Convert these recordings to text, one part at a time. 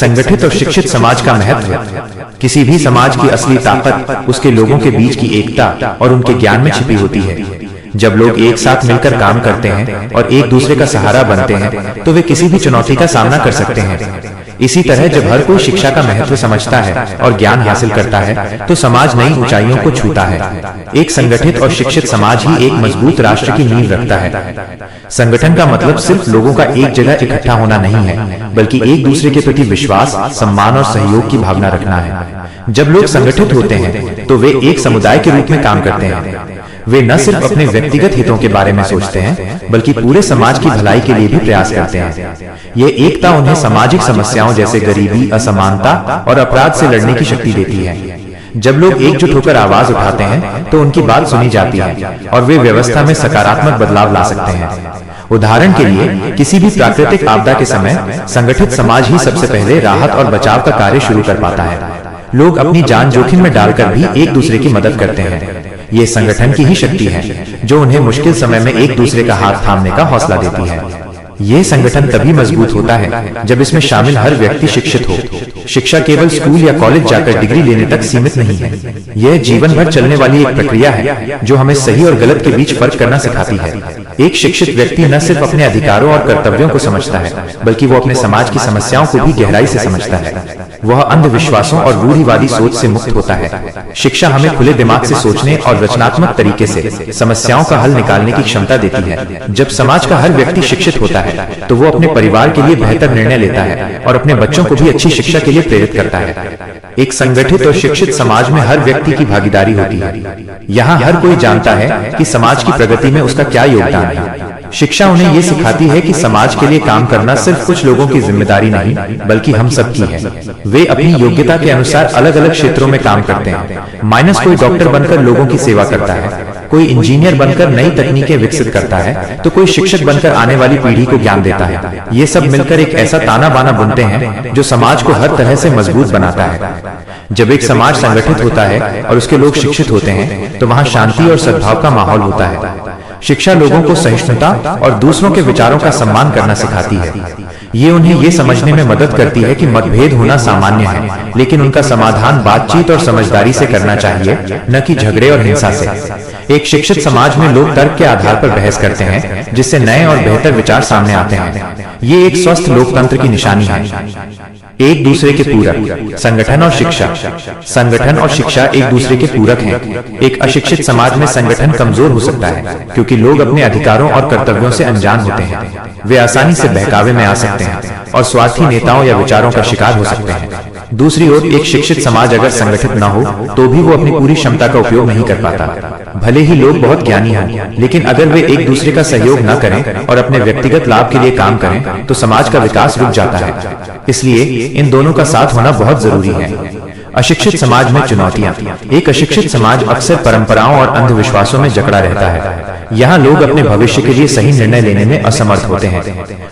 संगठित और शिक्षित समाज का महत्व। किसी भी समाज की असली ताकत उसके लोगों के बीच की एकता और उनके ज्ञान में छिपी होती है। जब लोग एक साथ मिलकर काम करते हैं और एक दूसरे का सहारा बनते हैं तो वे किसी भी चुनौती का सामना कर सकते हैं। इसी तरह जब हर कोई शिक्षा का महत्व समझता है और ज्ञान हासिल करता है तो समाज नई ऊंचाइयों को छूता है। एक संगठित और शिक्षित समाज ही एक मजबूत राष्ट्र की नींव रखता है। संगठन का मतलब सिर्फ लोगों का एक जगह इकट्ठा होना नहीं है, बल्कि एक दूसरे के प्रति विश्वास, सम्मान और सहयोग की भावना रखना है। जब लोग संगठित होते हैं तो वे एक समुदाय के रूप में काम करते हैं। वे न सिर्फ अपने व्यक्तिगत हितों के बारे में सोचते हैं, बल्कि पूरे समाज की भलाई के लिए भी प्रयास करते हैं। यह एकता उन्हें सामाजिक समस्याओं जैसे गरीबी, असमानता और अपराध से लड़ने की शक्ति देती है। जब लोग एकजुट होकर आवाज उठाते हैं तो उनकी बात सुनी जाती है और वे व्यवस्था में सकारात्मक बदलाव ला सकते हैं। उदाहरण के लिए, किसी भी प्राकृतिक आपदा के समय संगठित समाज ही सबसे पहले राहत और बचाव का कार्य शुरू कर पाता है। लोग अपनी जान जोखिम में डालकर भी एक दूसरे की मदद करते हैं। ये संगठन की ही शक्ति है जो उन्हें मुश्किल समय में एक दूसरे का हाथ थामने का हौसला देती है। ये संगठन तभी मजबूत होता है जब इसमें शामिल हर व्यक्ति शिक्षित हो। शिक्षा केवल स्कूल या कॉलेज जाकर डिग्री लेने तक सीमित नहीं है। यह जीवन भर चलने वाली एक प्रक्रिया है जो हमें सही और गलत के बीच फर्क करना सिखाती है। एक शिक्षित व्यक्ति न सिर्फ अपने अधिकारों और कर्तव्यों को समझता है, बल्कि वो अपने समाज की समस्याओं को भी गहराई से समझता है। वह अंधविश्वासों और रूढ़िवादी सोच से मुक्त होता है। शिक्षा हमें खुले दिमाग से सोचने और रचनात्मक तरीके से समस्याओं का हल निकालने की क्षमता देती है। जब समाज का हर व्यक्ति शिक्षित होता है तो वो अपने परिवार के लिए बेहतर निर्णय लेता है और अपने बच्चों को भी अच्छी शिक्षा के लिए प्रेरित करता है। एक संगठित और शिक्षित समाज में हर व्यक्ति की भागीदारी होती है। यहाँ हर कोई जानता है कि समाज की प्रगति में उसका क्या योगदान है। शिक्षा उन्हें ये सिखाती है कि समाज के लिए काम करना सिर्फ कुछ लोगों की जिम्मेदारी नहीं, बल्कि हम सबकी है। वे अपनी योग्यता के अनुसार अलग अलग क्षेत्रों में काम करते हैं। कोई डॉक्टर बनकर लोगों की सेवा करता है, कोई इंजीनियर बनकर नई तकनीकें विकसित करता है, तो कोई शिक्षक बनकर आने वाली पीढ़ी को ज्ञान देता है। ये सब मिलकर एक ऐसा ताना बाना बुनते हैं जो समाज को हर तरह से मजबूत बनाता है। जब एक समाज संगठित होता है और उसके लोग शिक्षित होते हैं तो वहाँ शांति और सद्भाव का माहौल होता है। शिक्षा लोगों को सहिष्णुता और दूसरों के विचारों का सम्मान करना सिखाती है। ये उन्हें ये समझने में मदद करती है कि मतभेद होना सामान्य है, लेकिन उनका समाधान बातचीत और समझदारी से करना चाहिए, न कि झगड़े और हिंसा से। एक शिक्षित समाज में लोग तर्क के आधार पर बहस करते हैं, जिससे नए और बेहतर विचार सामने आते हैं। ये एक स्वस्थ लोकतंत्र की निशानी है। एक दूसरे के पूरक। संगठन और शिक्षा। संगठन और शिक्षा एक दूसरे के पूरक हैं। एक अशिक्षित समाज में संगठन कमजोर हो सकता है क्योंकि लोग अपने अधिकारों और कर्तव्यों से अनजान होते हैं। वे आसानी से बहकावे में आ सकते हैं और स्वार्थी नेताओं या विचारों का शिकार हो सकते हैं। दूसरी ओर, एक शिक्षित समाज अगर संगठित न हो तो भी वो अपनी पूरी क्षमता का उपयोग नहीं कर पाता। भले ही लोग बहुत ज्ञानी हों, लेकिन अगर वे एक दूसरे का सहयोग न करें और अपने व्यक्तिगत लाभ के लिए काम करें तो समाज का विकास रुक जाता है। इसलिए इन दोनों का साथ होना बहुत जरूरी है। अशिक्षित समाज में चुनौतियां। एक अशिक्षित समाज अक्सर परंपराओं और अंधविश्वासों में जकड़ा रहता है। यहाँ लोग अपने भविष्य के लिए सही निर्णय लेने में असमर्थ होते हैं।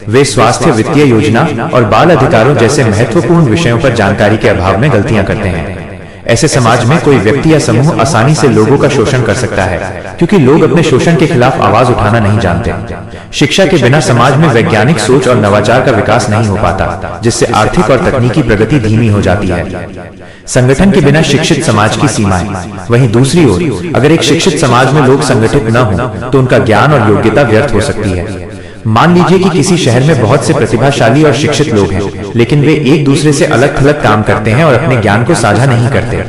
वे स्वास्थ्य, वित्तीय योजना और बाल अधिकारों जैसे महत्वपूर्ण विषयों पर जानकारी के अभाव में गलतियां करते हैं। ऐसे समाज में कोई व्यक्ति या समूह आसानी से लोगों का शोषण कर सकता है, क्योंकि लोग अपने शोषण के खिलाफ आवाज उठाना नहीं जानते। शिक्षा के बिना समाज में वैज्ञानिक सोच और नवाचार का विकास नहीं हो पाता, जिससे आर्थिक और तकनीकी प्रगति धीमी हो जाती है। संगठन के बिना शिक्षित समाज की सीमाएं। वहीं दूसरी ओर, अगर एक शिक्षित समाज में लोग संगठित न हों तो उनका ज्ञान और योग्यता व्यर्थ हो सकती है। मान लीजिए कि किसी शहर में बहुत से प्रतिभाशाली और शिक्षित लोग हैं, लेकिन वे एक दूसरे से अलग थलग काम करते हैं और अपने ज्ञान को साझा नहीं करते।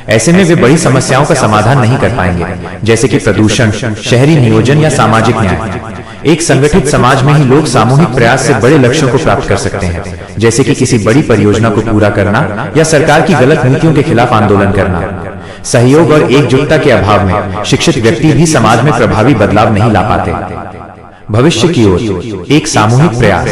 ऐसे में वे बड़ी समस्याओं का समाधान नहीं कर पाएंगे, जैसे कि प्रदूषण, शहरी नियोजन या सामाजिक न्याय। एक संगठित समाज में ही लोग सामूहिक प्रयास से बड़े लक्ष्यों को प्राप्त कर सकते हैं, जैसे कि किसी बड़ी परियोजना को पूरा करना या सरकार की गलत नीतियों के खिलाफ आंदोलन करना। सहयोग और एकजुटता के अभाव में शिक्षित व्यक्ति भी समाज में प्रभावी बदलाव नहीं ला पाते। भविष्य की ओर एक सामूहिक प्रयास।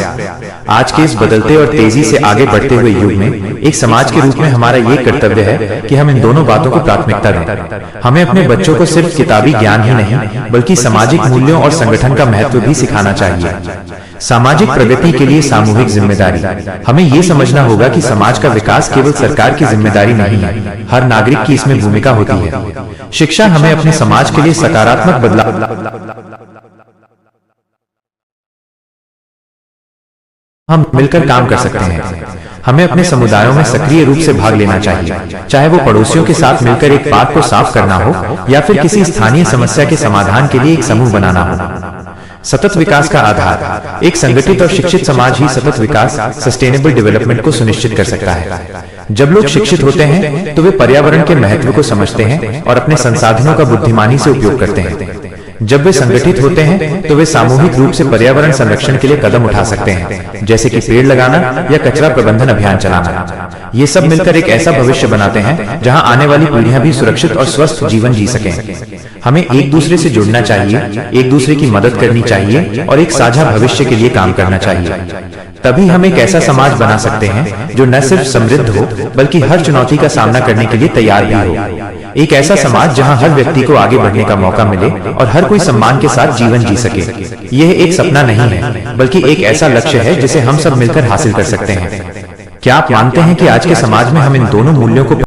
आज के इस बदलते और तेजी से आगे बढ़ते हुए युग में एक समाज के रूप में हमारा ये कर्तव्य है कि हम इन दोनों बातों को प्राथमिकता दें। हमें अपने बच्चों को सिर्फ किताबी ज्ञान ही नहीं, बल्कि सामाजिक मूल्यों और संगठन का महत्व भी सिखाना चाहिए। सामाजिक प्रगति के लिए सामूहिक जिम्मेदारी। हमें ये समझना होगा कि समाज का विकास केवल सरकार की जिम्मेदारी नहीं है, हर नागरिक की इसमें भूमिका होती है। शिक्षा हमें अपने समाज के लिए सकारात्मक बदलाव हम मिलकर काम कर सकते हैं। हमें अपने समुदायों में सक्रिय रूप से भाग लेना चाहिए, चाहे वो पड़ोसियों के साथ मिलकर एक पार्क को साफ करना हो या फिर किसी स्थानीय समस्या के समाधान के लिए एक समूह बनाना हो। सतत विकास का आधार, एक संगठित और शिक्षित समाज ही सतत विकास, सस्टेनेबल डेवलपमेंट को सुनिश्चित कर सकता है। जब लोग शिक्षित होते हैं तो वे पर्यावरण के महत्व को समझते हैं और अपने संसाधनों का बुद्धिमानी से उपयोग करते हैं। जब वे संगठित होते हैं तो वे सामूहिक रूप से पर्यावरण संरक्षण के लिए कदम उठा सकते हैं, जैसे कि पेड़ लगाना या कचरा प्रबंधन अभियान चलाना। ये सब मिलकर एक ऐसा भविष्य बनाते हैं जहां आने वाली पीढ़ियां भी सुरक्षित और स्वस्थ जीवन जी सकें। हमें एक दूसरे से जुड़ना चाहिए, एक दूसरे की मदद करनी चाहिए और एक साझा भविष्य के लिए काम करना चाहिए। तभी हम एक ऐसा समाज बना सकते हैं जो न सिर्फ समृद्ध हो बल्कि हर चुनौती का सामना करने के लिए तैयार भी हो। एक ऐसा समाज जहां हर व्यक्ति को आगे बढ़ने का मौका मिले और हर कोई सम्मान के साथ जीवन जी सके। यह एक सपना नहीं है बल्कि एक ऐसा लक्ष्य है जिसे हम सब मिलकर हासिल कर सकते हैं। क्या आप मानते हैं कि आज के समाज में हम इन दोनों मूल्यों को